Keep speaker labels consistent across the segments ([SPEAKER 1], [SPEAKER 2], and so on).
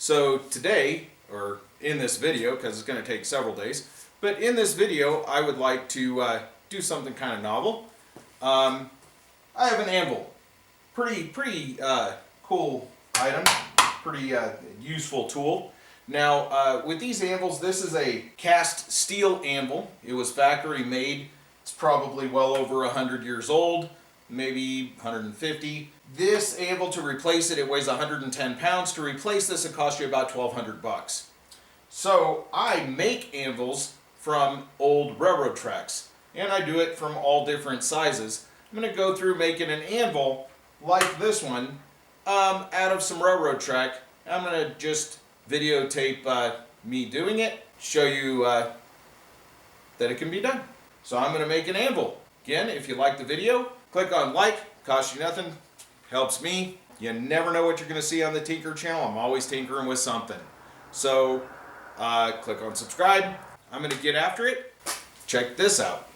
[SPEAKER 1] So today, or in this video, because it's going to take several days, but in this video I would like to do something kind of novel. I have an anvil. Pretty cool item, pretty useful tool. Now with these anvils, this is a cast steel anvil. It was factory made. It's probably well over 100 years old, maybe 150. This anvil, to replace it, it weighs 110 pounds. To replace this, it costs you about $1,200. So I make anvils from old railroad tracks, and I do it from all different sizes. I'm going to go through making an anvil like this one out of some railroad track. I'm going to just videotape me doing it, show you that it can be done. So I'm going to make an anvil. Again, if you like the video, click on like, costs you nothing, helps me. You never know what you're going to see on the Tinker channel. I'm always tinkering with something. So click on subscribe. I'm going to get after it. Check this out.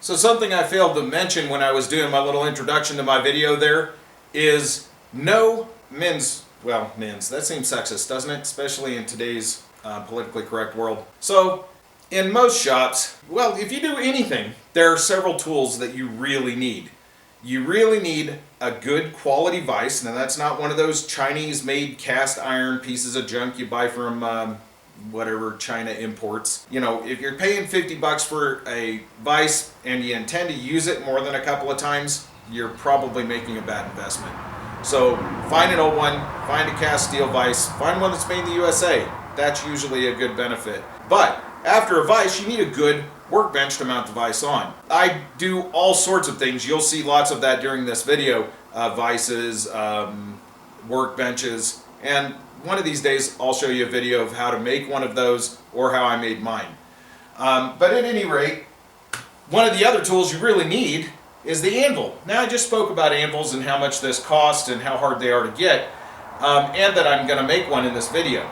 [SPEAKER 1] So something I failed to mention when I was doing my little introduction to my video there is no men's, that seems sexist, doesn't it? Especially in today's politically correct world. So in most shops, well, if you do anything, there are several tools that you really need. You really need a good quality vise. Now that's not one of those Chinese made cast iron pieces of junk you buy from whatever China imports. You know, if you're paying 50 bucks for a vise and you intend to use it more than a couple of times, you're probably making a bad investment. So find an old one, find a cast steel vise, find one that's made in the USA. That's usually a good benefit. But after a vise, you need a good workbench to mount the vise on. I do all sorts of things. You'll see lots of that during this video. Vices, workbenches, and one of these days I'll show you a video of how to make one of those or how I made mine. But at any rate, one of the other tools you really need is the anvil. Now I just spoke about anvils and how much this costs and how hard they are to get, and that I'm going to make one in this video.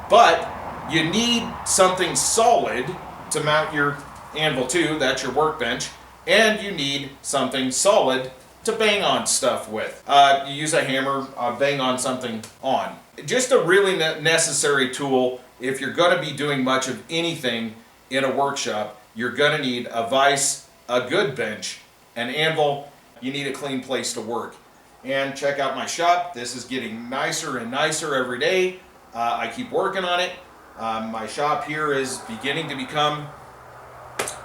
[SPEAKER 1] But you need something solid to mount your anvil to, that's your workbench, and you need something solid to bang on stuff with. You use a hammer, bang on something on. Just a really necessary tool if you're going to be doing much of anything in a workshop. You're going to need a vise, a good bench, an anvil. You need a clean place to work. And check out my shop. This is getting nicer and nicer every day. I keep working on it. My shop here is beginning to become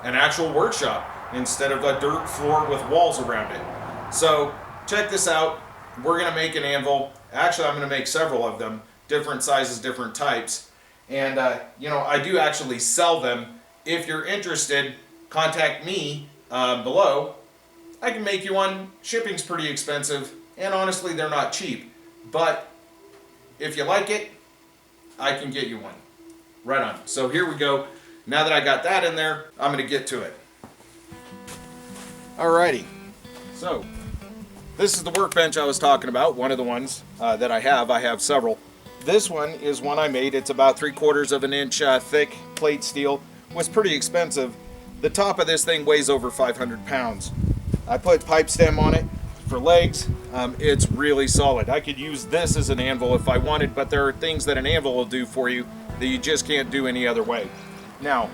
[SPEAKER 1] an actual workshop instead of a dirt floor with walls around it. So check this out. We're going to make an anvil. Actually, I'm going to make several of them, different sizes, different types. And you know, I do actually sell them. If you're interested, contact me below. I can make you one. Shipping's pretty expensive, and honestly, they're not cheap. But if you like it, I can get you one. Right on. So here we go. Now that I got that in there, I'm going to get to it. Alrighty. So this is the workbench I was talking about. One of the ones that I have. I have several. This one is one I made. It's about 3/4 of an inch thick plate steel. Was pretty expensive. The top of this thing weighs over 500 pounds. I put pipe stem on it for legs. It's really solid. I could use this as an anvil if I wanted, but there are things that an anvil will do for you that you just can't do any other way. Now,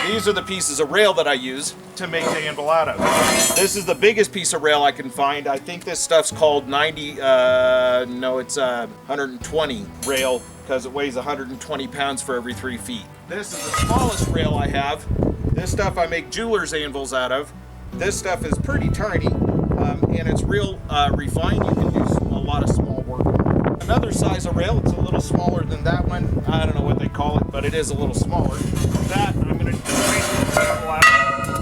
[SPEAKER 1] these are the pieces of rail that I use to make the anvil out of. This is the biggest piece of rail I can find. I think this stuff's called 120 rail because it weighs 120 pounds for every 3 feet. This is the smallest rail I have. This stuff I make jeweler's anvils out of. This stuff is pretty tiny, and it's real refined. You can do a lot of small work. Another size of rail, it's a little smaller than that one. I don't know what they call it, but it is a little smaller. That I'm going to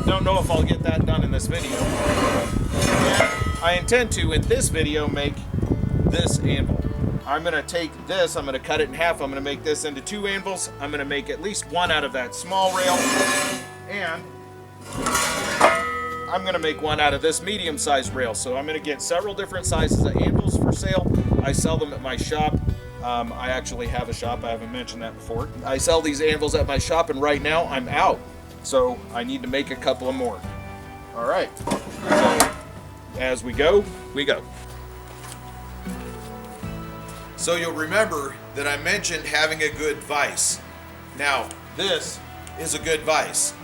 [SPEAKER 1] don't know if I'll get that done in this video. And I intend to, in this video, make this anvil. I'm going to take this, I'm going to cut it in half, I'm going to make this into 2 anvils. I'm going to make at least one out of that small rail, and I'm going to make one out of this medium-sized rail. So I'm going to get several different sizes of anvils for sale. I sell them at my shop. I actually have a shop. I haven't mentioned that before. I sell these anvils at my shop, and right now I'm out. So I need to make a couple of more. All right. So as we go, we go. So you'll remember that I mentioned having a good vise. Now, this is a good vise.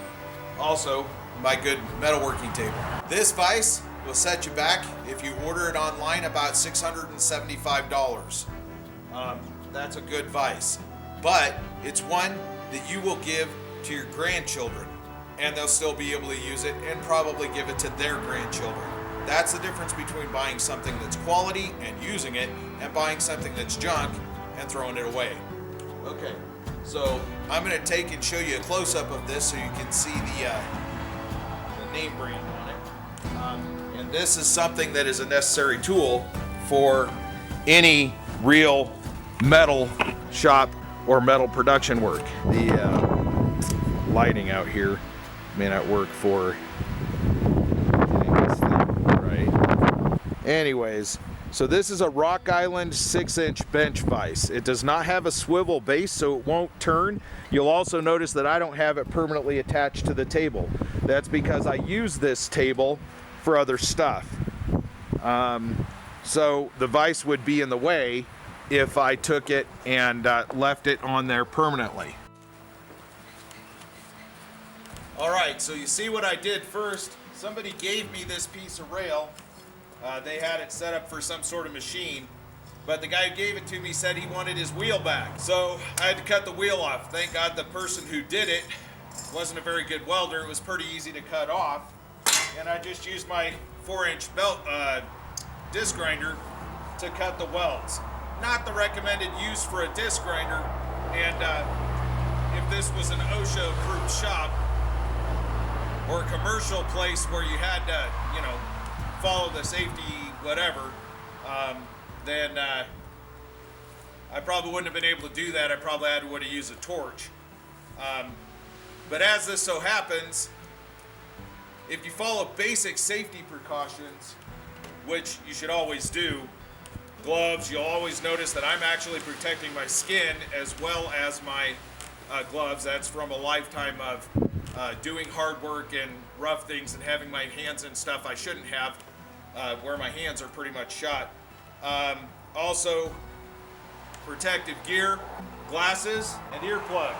[SPEAKER 1] Also, my good metalworking table. This vise will set you back, if you order it online, about $675. That's a good vise. But it's one that you will give to your grandchildren, and they'll still be able to use it and probably give it to their grandchildren. That's the difference between buying something that's quality and using it and buying something that's junk and throwing it away. Okay, so I'm going to take and show you a close-up of this so you can see the name brand on it. And this is something that is a necessary tool for any real metal shop or metal production work. The lighting out here may not work for right. Anyways, so this is a Rock Island 6-inch bench vise. It does not have a swivel base, so it won't turn. You'll also notice that I don't have it permanently attached to the table. That's because I use this table for other stuff. So the vise would be in the way if I took it and left it on there permanently. Alright, so you see what I did first. Somebody gave me this piece of rail. They had it set up for some sort of machine, but the guy who gave it to me said he wanted his wheel back. So I had to cut the wheel off. Thank God the person who did it wasn't a very good welder. It was pretty easy to cut off. And I just used my 4-inch belt disc grinder to cut the welds. Not the recommended use for a disc grinder, and if this was an OSHA approved shop or a commercial place where you had to, follow the safety whatever, then I probably wouldn't have been able to do that. I probably would have used a torch. But as this so happens, if you follow basic safety precautions, which you should always do, gloves, you'll always notice that I'm actually protecting my skin as well as my gloves. That's from a lifetime of doing hard work and rough things and having my hands in stuff I shouldn't have, where my hands are pretty much shot. Also, protective gear, glasses, and earplugs.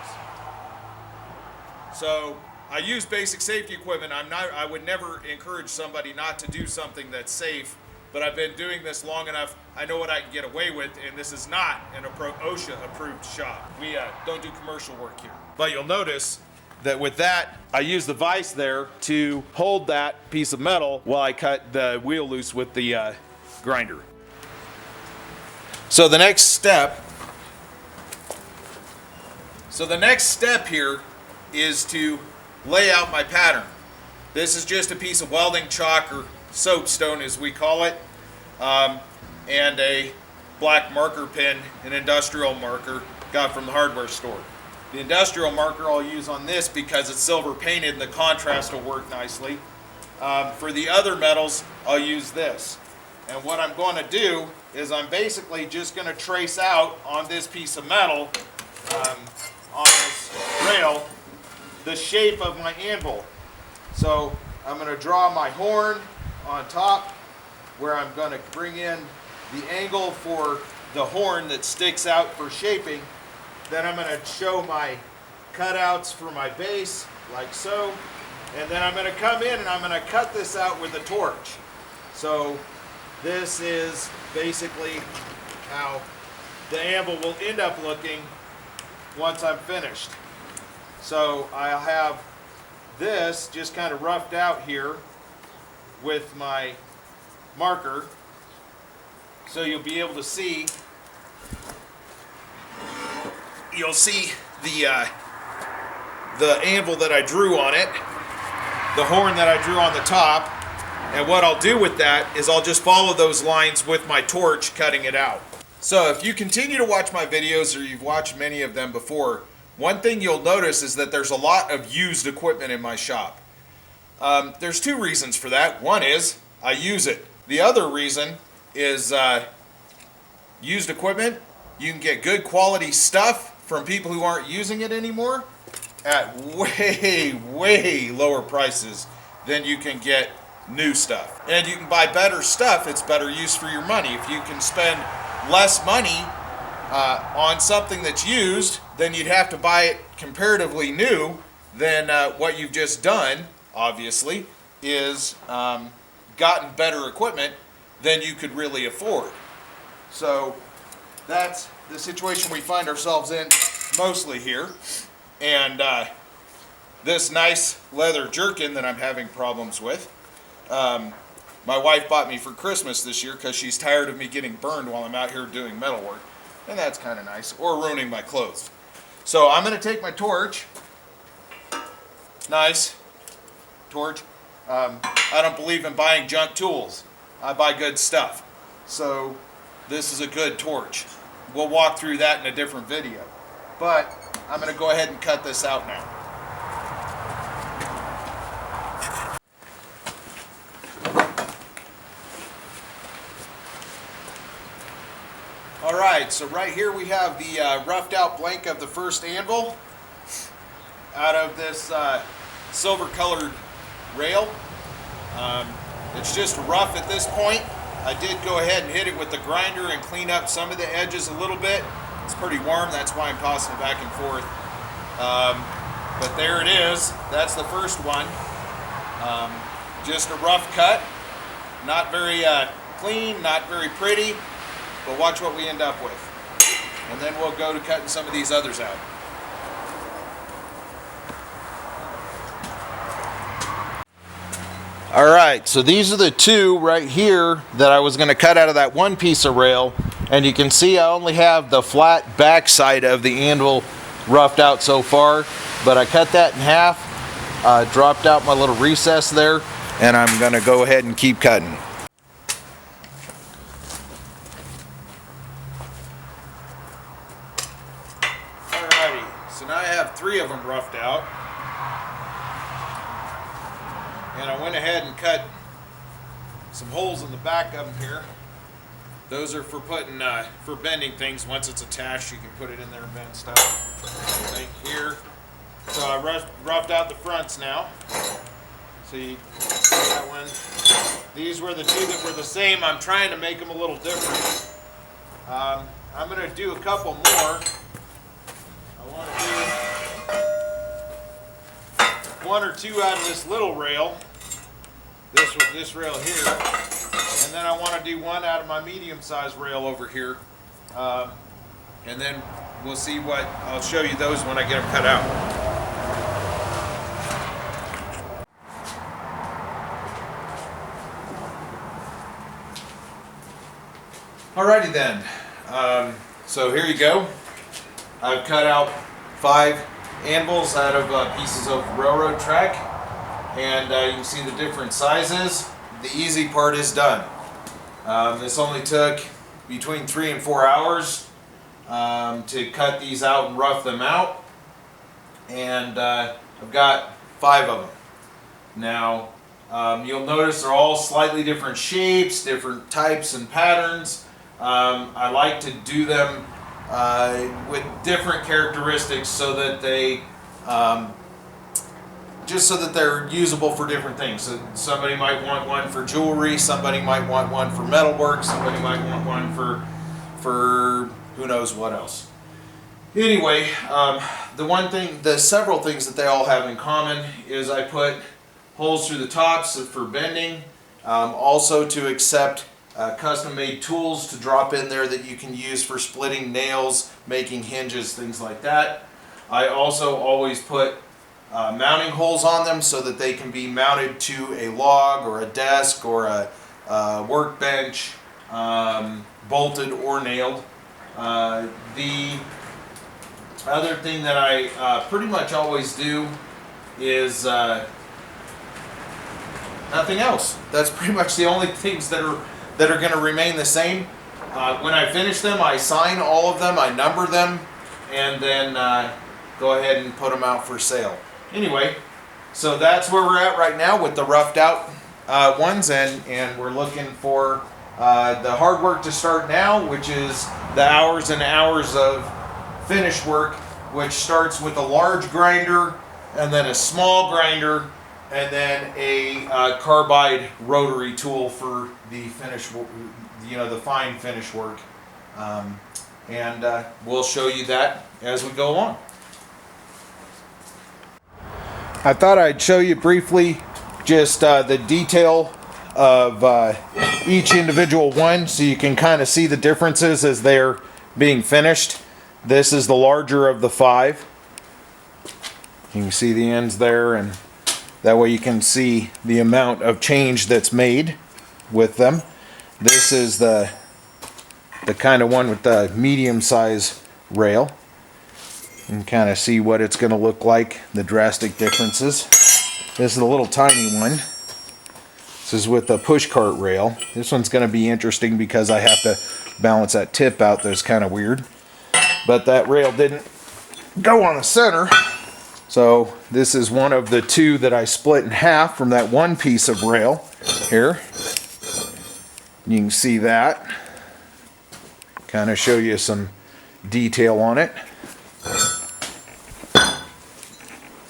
[SPEAKER 1] So I use basic safety equipment. I would never encourage somebody not to do something that's safe, but I've been doing this long enough. I know what I can get away with, and this is not an OSHA approved shop. We don't do commercial work here. But you'll notice that with that, I use the vise there to hold that piece of metal while I cut the wheel loose with the grinder. So the next step here is to lay out my pattern. This is just a piece of welding chalk, or soapstone as we call it, and a black marker pen, an industrial marker, got from the hardware store. The industrial marker I'll use on this because it's silver painted and the contrast will work nicely. For the other metals, I'll use this. And what I'm going to do is I'm basically just going to trace out on this piece of metal, on this rail, the shape of my anvil. So I'm going to draw my horn on top, where I'm going to bring in the angle for the horn that sticks out for shaping. Then I'm going to show my cutouts for my base, like so. And then I'm going to come in and I'm going to cut this out with a torch. So this is basically how the anvil will end up looking once I'm finished. So I'll have this just kind of roughed out here with my marker, so you'll be able to see. You'll see the anvil that I drew on it, the horn that I drew on the top, and what I'll do with that is I'll just follow those lines with my torch, cutting it out. So if you continue to watch my videos, or you've watched many of them before, one thing you'll notice is that there's a lot of used equipment in my shop. There's two reasons for that. One is I use it. The other reason is used equipment. You can get good quality stuff from people who aren't using it anymore at way lower prices than you can get new stuff. And you can buy better stuff. It's better use for your money. If you can spend less money on something that's used, then you'd have to buy it comparatively new. Then what you've just done, obviously, is gotten better equipment than you could really afford. So that's the situation we find ourselves in mostly here. And this nice leather jerkin that I'm having problems with, my wife bought me for Christmas this year because she's tired of me getting burned while I'm out here doing metal work. And that's kind of nice, or ruining my clothes. So I'm going to take my torch. Nice torch. I don't believe in buying junk tools. I buy good stuff. So this is a good torch. We'll walk through that in a different video. But I'm going to go ahead and cut this out now. Alright, so right here we have the roughed out blank of the first anvil out of this silver colored rail. It's just rough at this point. I did go ahead and hit it with the grinder and clean up some of the edges a little bit. It's pretty warm, that's why I'm tossing it back and forth. But there it is, that's the first one. Just a rough cut, not very clean, not very pretty. But watch what we end up with. And then we'll go to cutting some of these others out. Alright, so these are the two right here that I was going to cut out of that one piece of rail. And you can see I only have the flat backside of the anvil roughed out so far. But I cut that in half, dropped out my little recess there, and I'm going to go ahead and keep cutting. So now I have 3 of them roughed out, and I went ahead and cut some holes in the back of them here. Those are for putting, for bending things. Once it's attached, you can put it in there and bend stuff. Right here. So I roughed out the fronts now. See that one. These were the 2 that were the same. I'm trying to make them a little different. I'm going to do a couple more. I want to do 1 or 2 out of this little rail, this rail here, and then I want to do 1 out of my medium-sized rail over here, and then we'll see what, I'll show you those when I get them cut out. Alrighty then, so here you go. I've cut out 5 anvils out of pieces of railroad track, and you can see the different sizes. The easy part is done. This only took between 3 and 4 hours to cut these out and rough them out, and I've got 5 of them. Now you'll notice they're all slightly different shapes, different types and patterns. I like to do them with different characteristics so that they just so that they're usable for different things. So somebody might want one for jewelry, somebody might want one for metalwork, somebody might want one for who knows what else. Anyway, the several things that they all have in common is I put holes through the tops for bending, also to accept custom-made tools to drop in there that you can use for splitting nails, making hinges, things like that. I also always put mounting holes on them so that they can be mounted to a log or a desk or a workbench, bolted or nailed. The other thing that I pretty much always do is nothing else. That's pretty much the only things that are going to remain the same. When I finish them, I sign all of them, I number them, and then go ahead and put them out for sale. Anyway, so that's where we're at right now with the roughed out ones, and we're looking for the hard work to start now, which is the hours and hours of finish work, which starts with a large grinder, and then a small grinder, and then a carbide rotary tool for the finish, the fine finish work. and we'll show you that as we go along. I thought I'd show you briefly just the detail of each individual one so you can kind of see the differences as they're being finished. This is the larger of the 5. You can see the ends there, and that way you can see the amount of change that's made with them. This is the kind of one with the medium size rail. You can kind of see what it's going to look like, the drastic differences. This is the little tiny one. This is with the push cart rail. This one's going to be interesting because I have to balance that tip out. That's kind of weird. But that rail didn't go on the center. So this is one of the 2 that I split in half from that one piece of rail here. You can see that. Kind of show you some detail on it.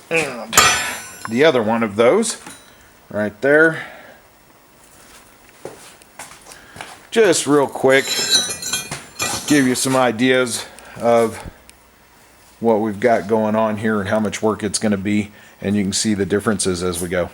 [SPEAKER 1] And the other one of those right there. Just real quick, give you some ideas of what we've got going on here and how much work it's going to be, and you can see the differences as we go.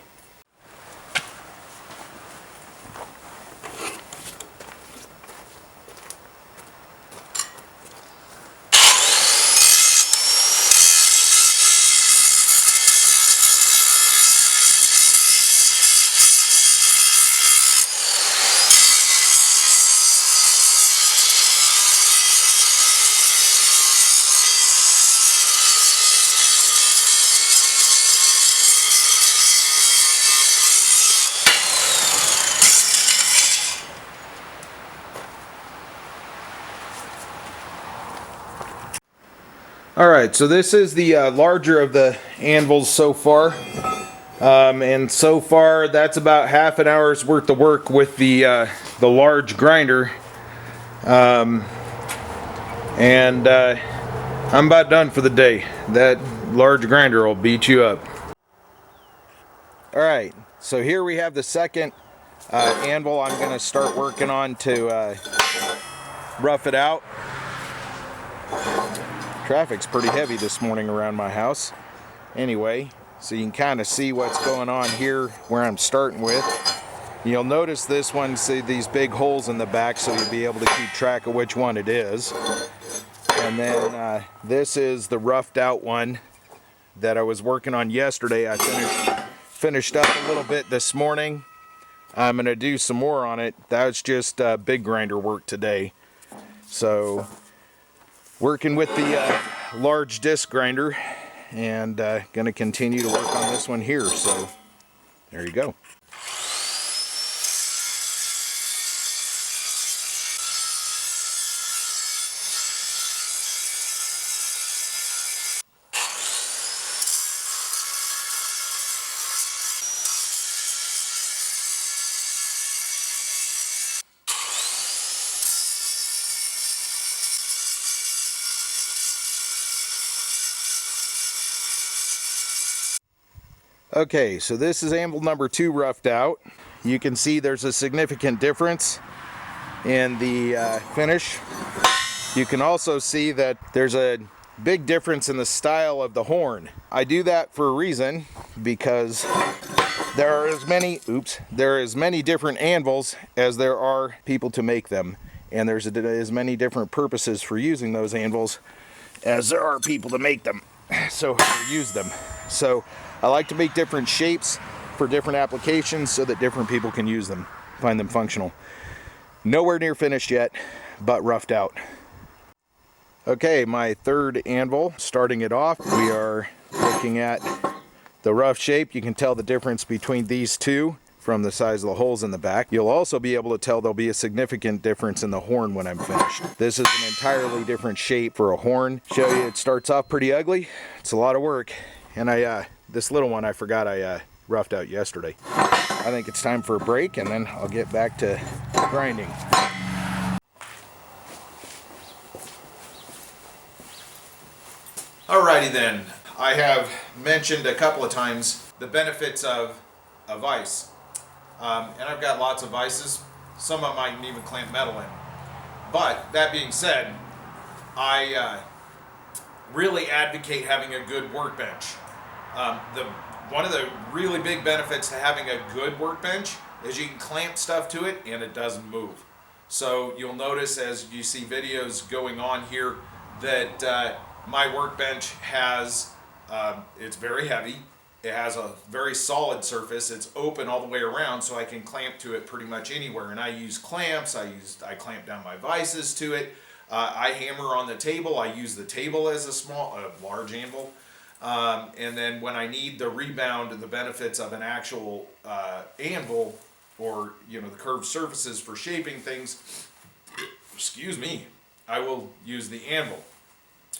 [SPEAKER 1] Alright, so this is the larger of the anvils so far. And so far that's about half an hour's worth of work with the large grinder. I'm about done for the day. That large grinder will beat you up. Alright, so here we have the second anvil I'm going to start working on to rough it out. Traffic's pretty heavy this morning around my house. Anyway, so you can kind of see what's going on here where I'm starting with. You'll notice this one, see these big holes in the back, so you'll be able to keep track of which one it is. And then this is the roughed out one that I was working on yesterday. I finished up a little bit this morning. I'm going to do some more on it. That's just big grinder work today. So working with the large disc grinder, and going to continue to work on this one here. So there you go. Okay, so this is anvil number 2 roughed out. You can see there's a significant difference in the finish. You can also see that there's a big difference in the style of the horn. I do that for a reason, because there are as many different anvils as there are people to make them, and there's as many different purposes for using those anvils as there are people to make them, so use them. So I like to make different shapes for different applications so that different people can use them, find them functional. Nowhere near finished yet, but roughed out. Okay, my third anvil, starting it off, we are looking at the rough shape. You can tell the difference between these two from the size of the holes in the back. You'll also be able to tell there'll be a significant difference in the horn when I'm finished. This is an entirely different shape for a horn. Show you, it starts off pretty ugly. It's a lot of work. And this little one I forgot I roughed out yesterday. I think it's time for a break, and then I'll get back to grinding. Alrighty then. I have mentioned a couple of times the benefits of ice. And I've got lots of vices. Some of them I can even clamp metal in. But that being said, I really advocate having a good workbench. One of the really big benefits to having a good workbench is you can clamp stuff to it and it doesn't move. So you'll notice as you see videos going on here that my workbench has, it's very heavy. It has a very solid surface. It's open all the way around, so I can clamp to it pretty much anywhere. And I use clamps. I clamp down my vices to it. I hammer on the table. I use the table as a large anvil. And then when I need the rebound and the benefits of an actual anvil, or the curved surfaces for shaping things, excuse me, I will use the anvil.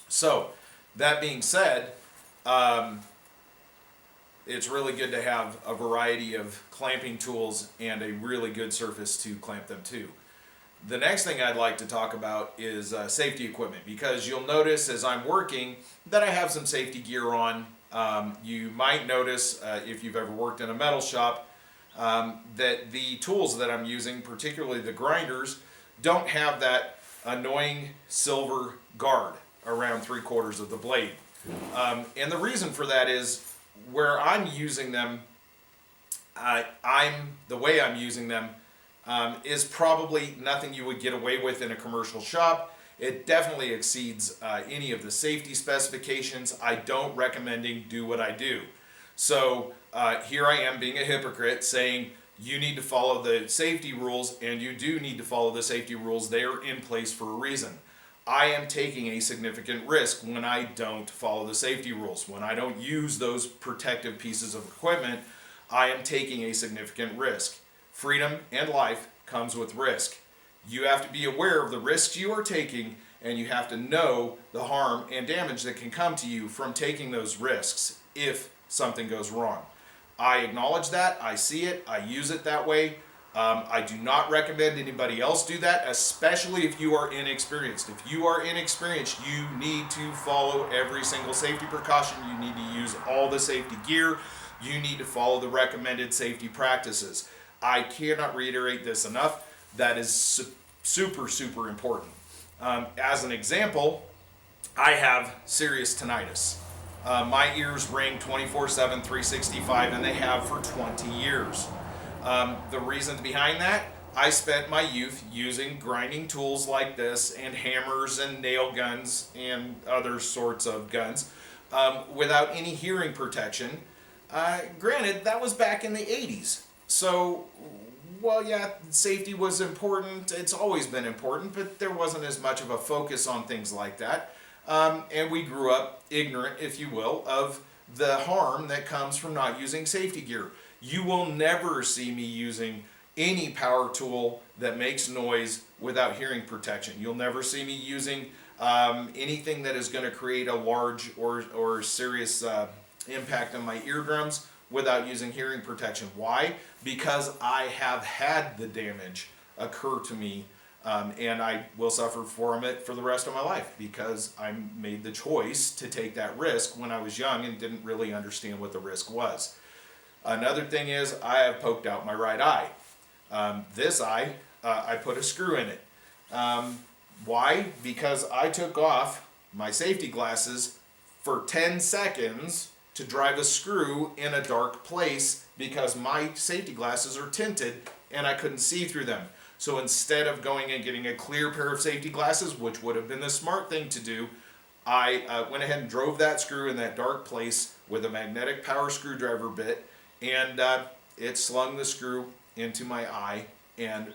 [SPEAKER 1] So that being said, it's really good to have a variety of clamping tools and a really good surface to clamp them to. The next thing I'd like to talk about is safety equipment, because you'll notice as I'm working that I have some safety gear on. You might notice, if you've ever worked in a metal shop, that the tools that I'm using, particularly the grinders, don't have that annoying silver guard around 3/4 of the blade. And the reason for that is where I'm using them, the way I'm using them is probably nothing you would get away with in a commercial shop. It definitely exceeds any of the safety specifications. I don't recommend do what I do. So here I am being a hypocrite saying you need to follow the safety rules, and you do need to follow the safety rules. They are in place for a reason. I am taking a significant risk when I don't follow the safety rules. When I don't use those protective pieces of equipment, I am taking a significant risk. Freedom and life comes with risk. You have to be aware of the risks you are taking, and you have to know the harm and damage that can come to you from taking those risks if something goes wrong. I acknowledge that, I see it, I use it that way. I do not recommend anybody else do that, especially if you are inexperienced. If you are inexperienced, you need to follow every single safety precaution. You need to use all the safety gear. You need to follow the recommended safety practices. I cannot reiterate this enough. That is super, super important. As an example, I have serious tinnitus. My ears ring 24/7, 365, and they have for 20 years. The reason behind that, I spent my youth using grinding tools like this and hammers and nail guns and other sorts of guns without any hearing protection. Granted, that was back in the 80s. So, well, yeah, safety was important. It's always been important, but there wasn't as much of a focus on things like that. And we grew up ignorant, if you will, of the harm that comes from not using safety gear. You will never see me using any power tool that makes noise without hearing protection. You'll never see me using anything that is going to create a large or serious impact on my eardrums without using hearing protection. Why? Because I have had the damage occur to me, and I will suffer from it for the rest of my life because I made the choice to take that risk when I was young and didn't really understand what the risk was. Another thing is I have poked out my right eye. This eye, I put a screw in it. Why? Because I took off my safety glasses for 10 seconds to drive a screw in a dark place because my safety glasses are tinted and I couldn't see through them. So instead of going and getting a clear pair of safety glasses, which would have been the smart thing to do, I went ahead and drove that screw in that dark place with a magnetic power screwdriver bit, and it slung the screw into my eye and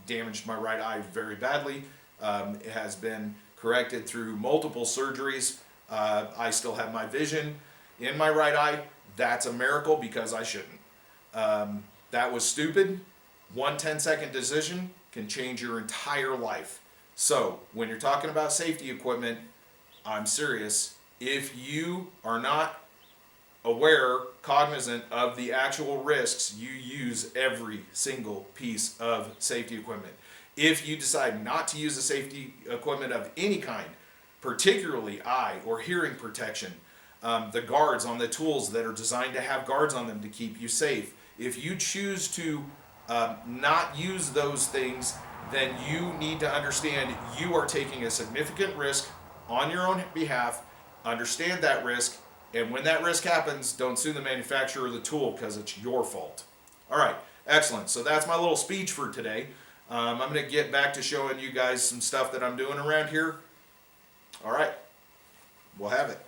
[SPEAKER 1] damaged my right eye very badly. It has been corrected through multiple surgeries. I still have my vision in my right eye. That's a miracle because I shouldn't. That was stupid. One 10-second decision can change your entire life. So when you're talking about safety equipment, I'm serious. If you are not aware, cognizant of the actual risks, you use every single piece of safety equipment. If you decide not to use the safety equipment of any kind, particularly eye or hearing protection, the guards on the tools that are designed to have guards on them to keep you safe, if you choose to not use those things, then you need to understand you are taking a significant risk on your own behalf. Understand that risk, and when that risk happens, don't sue the manufacturer of the tool because it's your fault. All right, excellent. So that's my little speech for today. I'm going to get back to showing you guys some stuff that I'm doing around here. All right, we'll have it.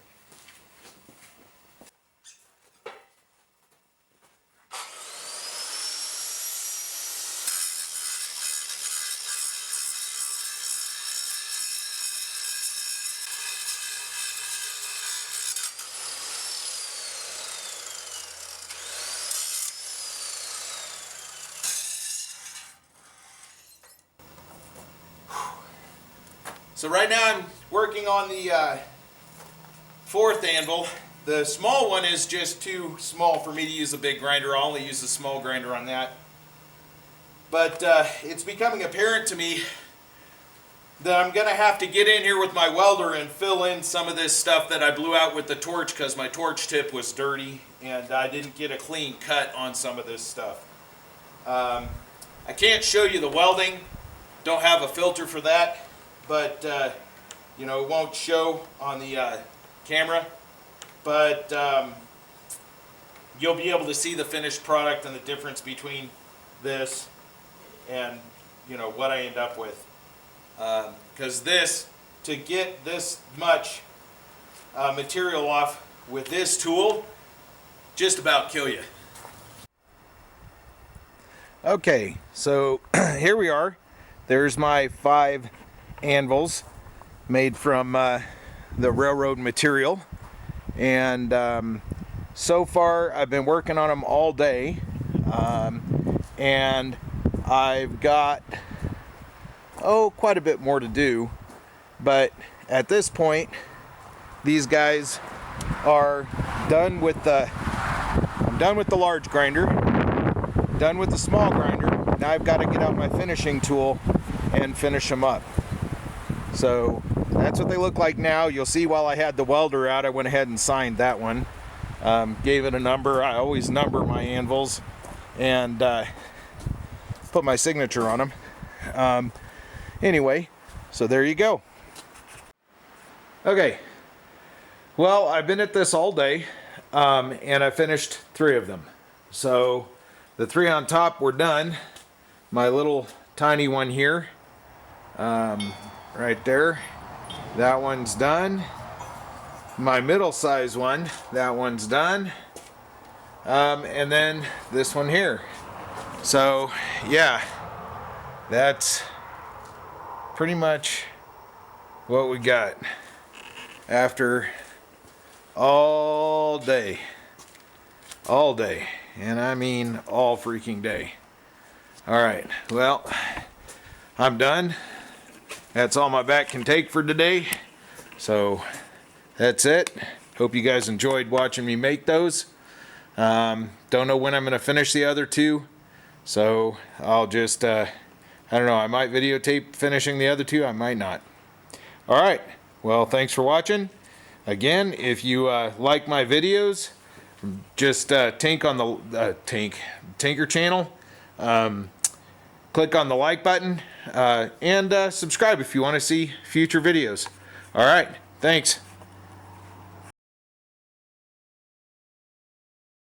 [SPEAKER 1] So right now I'm working on the fourth anvil. The small one is just too small for me to use a big grinder. I'll only use a small grinder on that. But it's becoming apparent to me that I'm going to have to get in here with my welder and fill in some of this stuff that I blew out with the torch because my torch tip was dirty and I didn't get a clean cut on some of this stuff. I can't show you the welding. Don't have a filter for that. But you know, it won't show on the camera, but you'll be able to see the finished product and the difference between this and, you know, what I end up with. Because this, to get this much material off with this tool, just about kill you. Okay, so here we are. There's my 5 anvils made from the railroad material, and so far I've been working on them all day, and I've got quite a bit more to do, but at this point these guys are done with I'm done with the large grinder, done with the small grinder. Now I've got to get out my finishing tool and finish them up. So that's what they look like now. You'll see while I had the welder out, I went ahead and signed that one. Gave it a number. I always number my anvils and put my signature on them. Anyway, so there you go. Okay, well, I've been at this all day, and I finished 3 of them. So the 3 on top were done. My little tiny one here, right there, that one's done. My middle size one, that one's done. And then this one here. So yeah, that's pretty much what we got after all day, and I mean all freaking day. All right, well, I'm done. That's all my back can take for today. So that's it. Hope you guys enjoyed watching me make those. Don't know when I'm going to finish the other 2. So I'll just, I don't know, I might videotape finishing the other 2. I might not. All right. Well, thanks for watching. Again, if you like my videos, just tinker channel. Click on the like button and subscribe if you want to see future videos. All right, thanks.